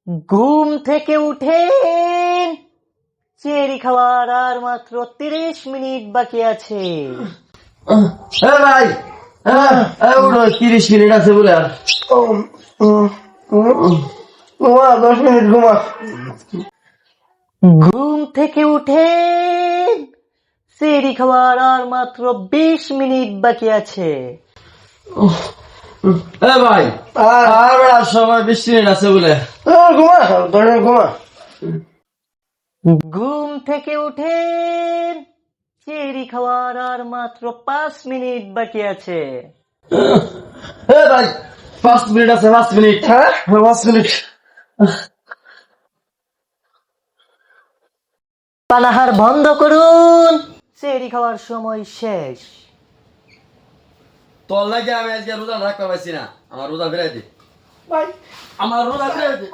ঘুম থেকে উঠেন, চেরি খাওয়ার আর মাত্র 30 মিনিট বাকি আছে। ভাই উঠো, 30 মিনিট আছে বলে আর 10 মিনিট ঘুমা। ঘুম থেকে উঠেন, চেরি খাওয়ার আর মাত্র 20 মিনিট বাকি আছে। ভাই আর সময় 20 মিনিট আছে বলে ঘুমা, ঘুমা। ঘুম থেকে উঠেন, চেরি খাওয়ার আর মাত্র 5 মিনিট বাকি আছে। ভাই 5 মিনিট আছে, 5 মিনিট। হ্যাঁ 5 মিনিট। পানাহার বন্ধ করুন, চেরি খাওয়ার সময় শেষ। তোর লাগে আমি আজকে রোজা রাখতে পারছি না, আমার রোজা ফেরাই দে ভাই, আমার রোজা ফেরাই দে।